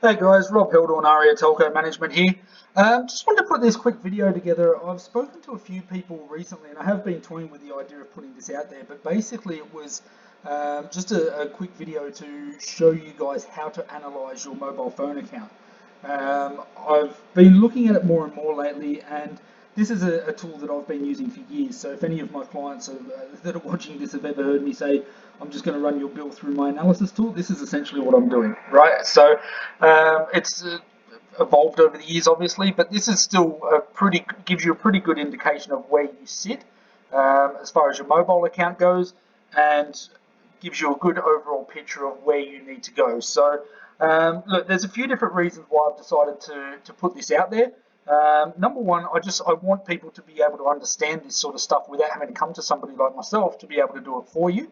Hey guys, Rob Hilda on ariatelcomanagement here. Just wanted to put this quick video together. I've spoken to a few people recently and I have been toying with the idea of putting this out there, but basically it was just a quick video to show you guys how to analyse your mobile phone account. I've been looking at it more and more lately, and this is a tool that I've been using for years. So if any of my clients that are watching this have ever heard me say, I'm just going to run your bill through my analysis tool, this is essentially what I'm doing, right? So it's evolved over the years, obviously, but this is still gives you a pretty good indication of where you sit as far as your mobile account goes, and gives you a good overall picture of where you need to go. So look, there's a few different reasons why I've decided to put this out there. Number one, I want people to be able to understand this sort of stuff without having to come to somebody like myself to be able to do it for you.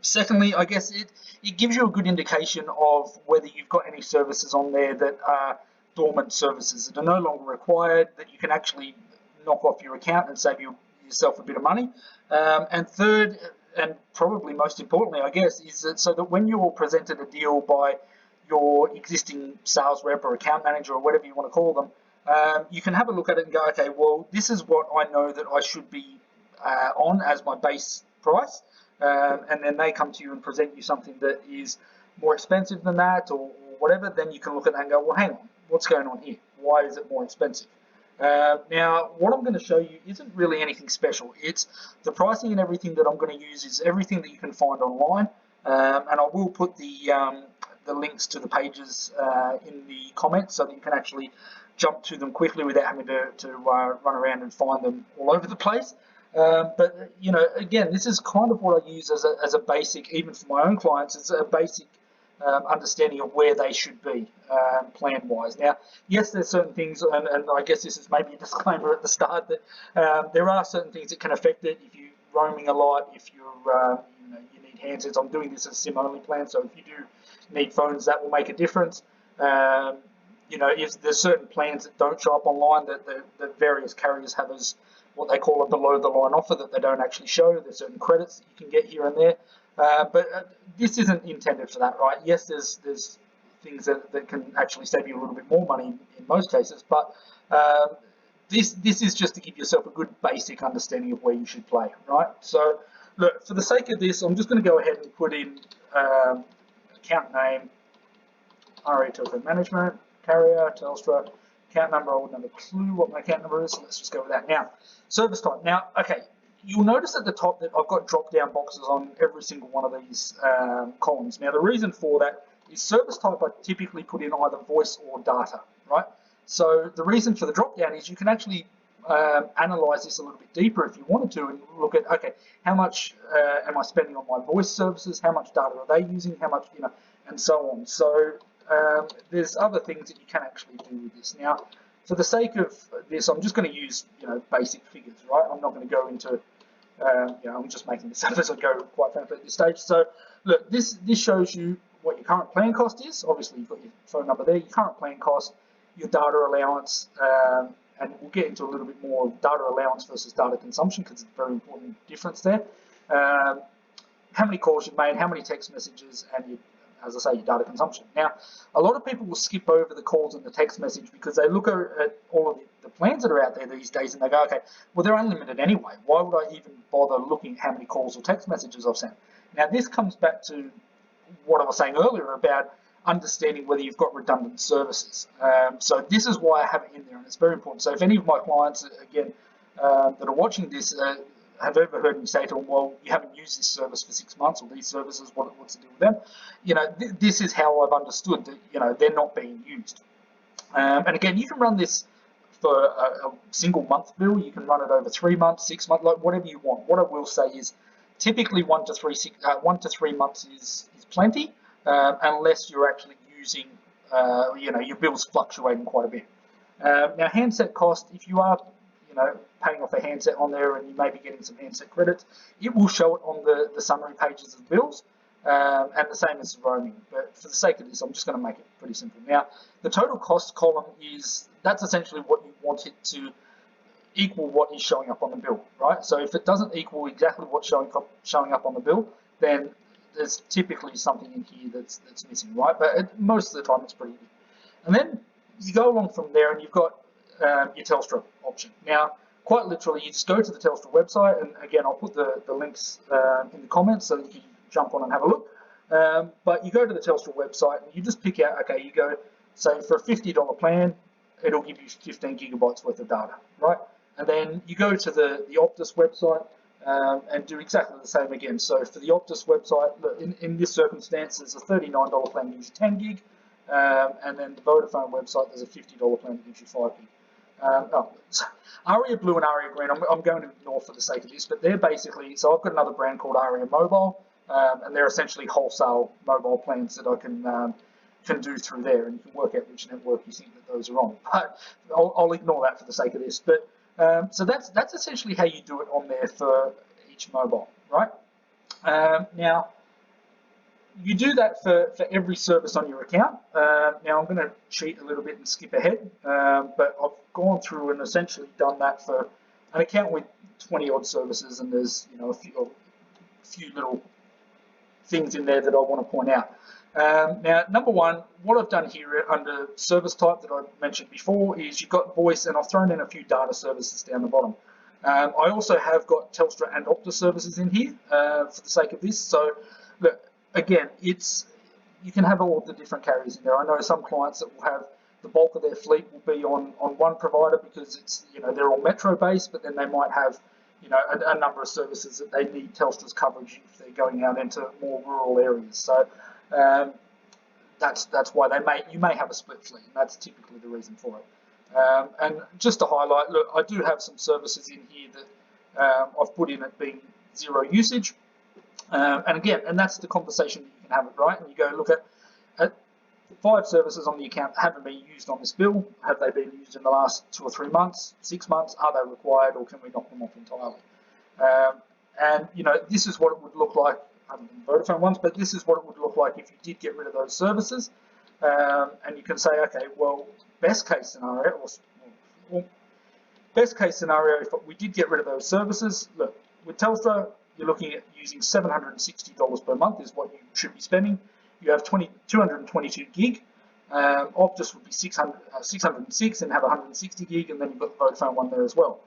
Secondly, I guess it gives you a good indication of whether you've got any services on there that are dormant services that are no longer required, that you can actually knock off your account and save yourself a bit of money. And third, and probably most importantly, I guess, is that so that when you're presented a deal by your existing sales rep or account manager or whatever you want to call them, you can have a look at it and go, okay, well, this is what I know that I should be on as my base price. And then they come to you and present you something that is more expensive than that or whatever, then you can look at that and go, well, hang on, what's going on here? Why is it more expensive? Now, what I'm going to show you isn't really anything special. It's the pricing and everything that I'm going to use is everything that you can find online, and I will put the links to the pages in the comments so that you can actually jump to them quickly without having to run around and find them all over the place. But you know, again, this is kind of what I use as a basic, even for my own clients, it's a basic understanding of where they should be plan-wise. Now, yes, there's certain things, and I guess this is maybe a disclaimer at the start that there are certain things that can affect it. If you're roaming a lot, if you're you need handsets. I'm doing this as a SIM-only plan, so if you do need phones, that will make a difference. You know, if there's certain plans that don't show up online that various carriers have as what they call a below-the-line offer that they don't actually show. There's certain credits that you can get here and there, but this isn't intended for that, right? Yes, there's things that can actually save you a little bit more money in most cases, but this is just to give yourself a good basic understanding of where you should play, right? So, look, for the sake of this, I'm just going to go ahead and put in account name, ariatelcomanagement, carrier, Telstra. Account number, I wouldn't have a clue what my account number is, so let's just go with that. Now, service type. Now, okay, you'll notice at the top that I've got drop-down boxes on every single one of these columns. Now, the reason for that is service type I typically put in either voice or data, right? So the reason for the drop-down is you can actually analyze this a little bit deeper if you wanted to and look at, okay, how much am I spending on my voice services? How much data are they using? How much, and so on. So there's other things that you can actually do with this. Now, for the sake of this, I'm just going to use, basic figures, right? I'm not going to go into, I'm just making this up as I go, quite frankly, at this stage. So, look, this shows you what your current plan cost is. Obviously, you've got your phone number there, your current plan cost, your data allowance, and we'll get into a little bit more of data allowance versus data consumption because it's a very important difference there. How many calls you've made, how many text messages, and as I say, your data consumption. Now, a lot of people will skip over the calls and the text message because they look at all of the plans that are out there these days and they go, okay, well, they're unlimited anyway. Why would I even bother looking at how many calls or text messages I've sent? Now, this comes back to what I was saying earlier about understanding whether you've got redundant services. So this is why I have it in there, and it's very important. So if any of my clients, again, that are watching this, have ever heard me say to them, well, you haven't used this service for 6 months, or these services, what's to do with them? This is how I've understood that, they're not being used. And again, you can run this for a single month bill. You can run it over 3 months, 6 months, like whatever you want. What I will say is typically 1 to 3 months is plenty, unless you're actually using, your bills fluctuating quite a bit. Now, handset cost, if you are paying off a handset on there and you may be getting some handset credits, it will show it on the summary pages of the bills, and the same as roaming. But for the sake of this, I'm just going to make it pretty simple. Now, the total cost column that's essentially what you want it to equal what is showing up on the bill, right? So if it doesn't equal exactly what's showing up on the bill, then there's typically something in here that's missing, right? But most of the time it's pretty good. And then you go along from there and you've got your Telstra option. Now, quite literally, you just go to the Telstra website, and again, I'll put the links in the comments so that you can jump on and have a look. But you go to the Telstra website and you just pick out, okay, you go, say for a $50 plan, it'll give you 15 gigabytes worth of data, right? And then you go to the Optus website and do exactly the same again. So for the Optus website, in this circumstance, there's a $39 plan that gives you 10 gig, and then the Vodafone website, there's a $50 plan that gives you 5 gig. Aria Blue and Aria Green, I'm going to ignore for the sake of this, but they're basically, so I've got another brand called ariamobile, and they're essentially wholesale mobile plans that I can do through there, and you can work out which network you think that those are on. But I'll ignore that for the sake of this. But so that's essentially how you do it on there for each mobile, right? Now, you do that for every service on your account. Now, I'm going to cheat a little bit and skip ahead, but I've gone through and essentially done that for an account with 20 odd services, and there's a few little things in there that I want to point out. Now, number one, what I've done here under service type that I mentioned before is you've got voice, and I've thrown in a few data services down the bottom. I also have got Telstra and Optus services in here for the sake of this. So, look, again, you can have all of the different carriers in there. I know some clients that will have the bulk of their fleet will be on one provider because it's they're all metro based, but then they might have a number of services that they need Telstra's coverage if they're going out into more rural areas. So that's why you may have a split fleet, and that's typically the reason for it. And just to highlight, look, I do have some services in here that I've put in at being zero usage. And again, and that's the conversation that you can have it, right? And you go look at 5 services on the account that haven't been used on this bill. Have they been used in the last 2 or 3 months, 6 months? Are they required, or can we knock them off entirely? And this is what it would look like. I haven't been Vodafone ones, but this is what it would look like if you did get rid of those services. And you can say, okay, well, best case scenario, if we did get rid of those services, look, with Telstra, you're looking at using $760 per month is what you should be spending. You have 222 gig. Optus would be 606 and have 160 gig, and then you've got the Vodafone one there as well.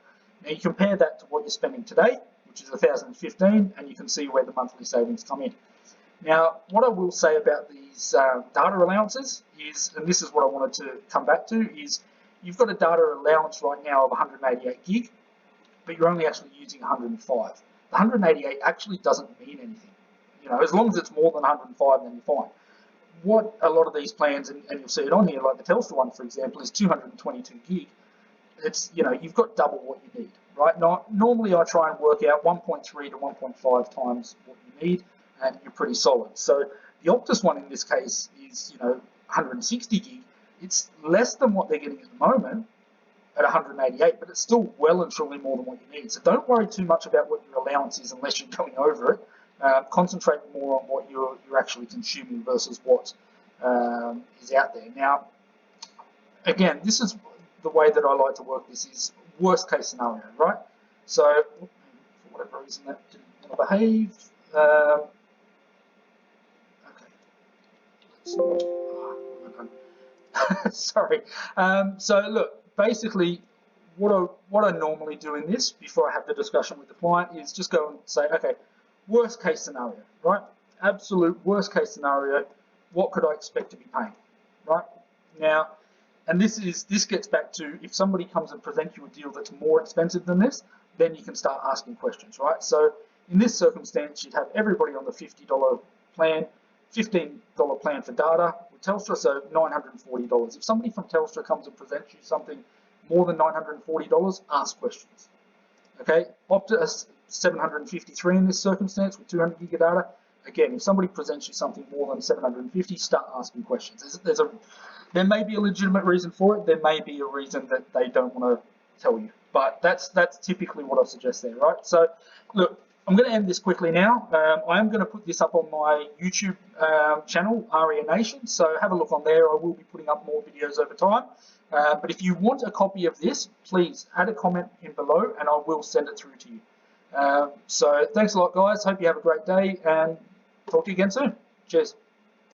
Now you compare that to what you're spending today, which is 1,015, and you can see where the monthly savings come in. Now, what I will say about these data allowances is, and this is what I wanted to come back to, is you've got a data allowance right now of 188 gig, but you're only actually using 105. The 188 actually doesn't mean anything. As long as it's more than 105, then you're fine. What a lot of these plans, and you'll see it on here, like the Telstra one, for example, is 222 gig. It's, you've got double what you need, right? Normally I try and work out 1.3 to 1.5 times what you need, and you're pretty solid. So the Optus one in this case is, 160 gig. It's less than what they're getting at the moment, at 188, but it's still well and truly more than what you need. So don't worry too much about what your allowance is unless you're going over it. Concentrate more on what you're actually consuming versus what is out there. Now, again, this is the way that I like to work this is worst case scenario, right? So, for whatever reason that didn't want to behave. Okay. Sorry. So look, basically, what I normally do in this before I have the discussion with the client is just go and say, okay, worst case scenario, right? Absolute worst case scenario. What could I expect to be paying, right? Now, and this gets back to if somebody comes and presents you a deal that's more expensive than this, then you can start asking questions, right? So in this circumstance, you'd have everybody on the $50 plan, $15 plan for data with Telstra, so $940. If somebody from Telstra comes and presents you something more than $940, ask questions. Okay, Optus 753 in this circumstance with 200 gig of data. Again, if somebody presents you something more than 750, start asking questions. There may be a legitimate reason for it. There may be a reason that they don't want to tell you, but that's typically what I suggest there, right? So, look, I'm going to end this quickly now. I am going to put this up on my YouTube channel, Arianation, so have a look on there. I will be putting up more videos over time. But if you want a copy of this, please add a comment in below and I will send it through to you. So thanks a lot, guys. Hope you have a great day and talk to you again soon. Cheers.